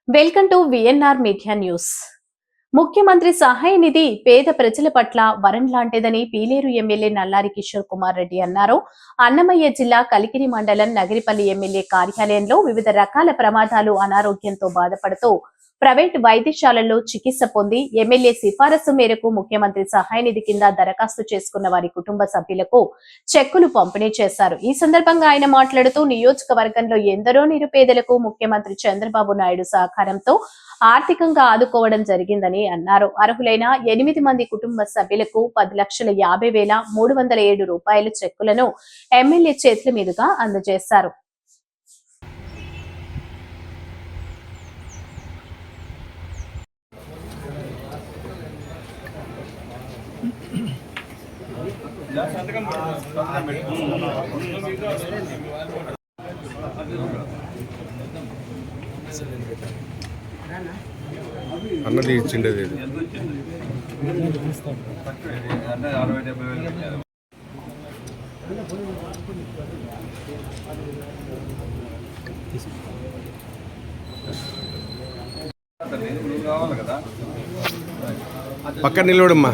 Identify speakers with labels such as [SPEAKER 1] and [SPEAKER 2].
[SPEAKER 1] Welcome to VNR media news. ముఖ్యమంత్రి సహాయ నిధి పేద ప్రజల పట్ల వరం లాంటిదని పీలేరు ఎమ్మెల్యే నల్లారి కిషోర్ కుమార్ రెడ్డి అన్నారు. అన్నమయ్య జిల్లా కలికిరి మండలం నగిరిపల్లి ఎమ్మెల్యే కార్యాలయంలో వివిధ రకాల ప్రమాదాలు, అనారోగ్యంతో బాధపడుతూ ప్రైవేటు వైద్యశాలల్లో చికిత్స పొంది ఎమ్మెల్యే సిఫారసు మేరకు ముఖ్యమంత్రి సహాయ నిధి కింద దరఖాస్తు చేసుకున్న వారి కుటుంబ సభ్యులకు చెక్కులు పంపిణీ చేశారు. ఈ సందర్భంగా ఆయన మాట్లాడుతూ నియోజకవర్గంలో ఎందరో నిరుపేదలకు ముఖ్యమంత్రి చంద్రబాబు నాయుడు సహకారంతో ఆర్థికంగా ఆదుకోవడం జరిగిందని అన్నారు. అర్హులైన 8 మంది కుటుంబ సభ్యులకు 10,50,307 రూపాయల చెక్కులను ఎమ్మెల్యే చేతుల మీదుగా అందజేశారు.
[SPEAKER 2] అన్నది ఇచ్చిండేది పక్కన నిలవడమ్మా.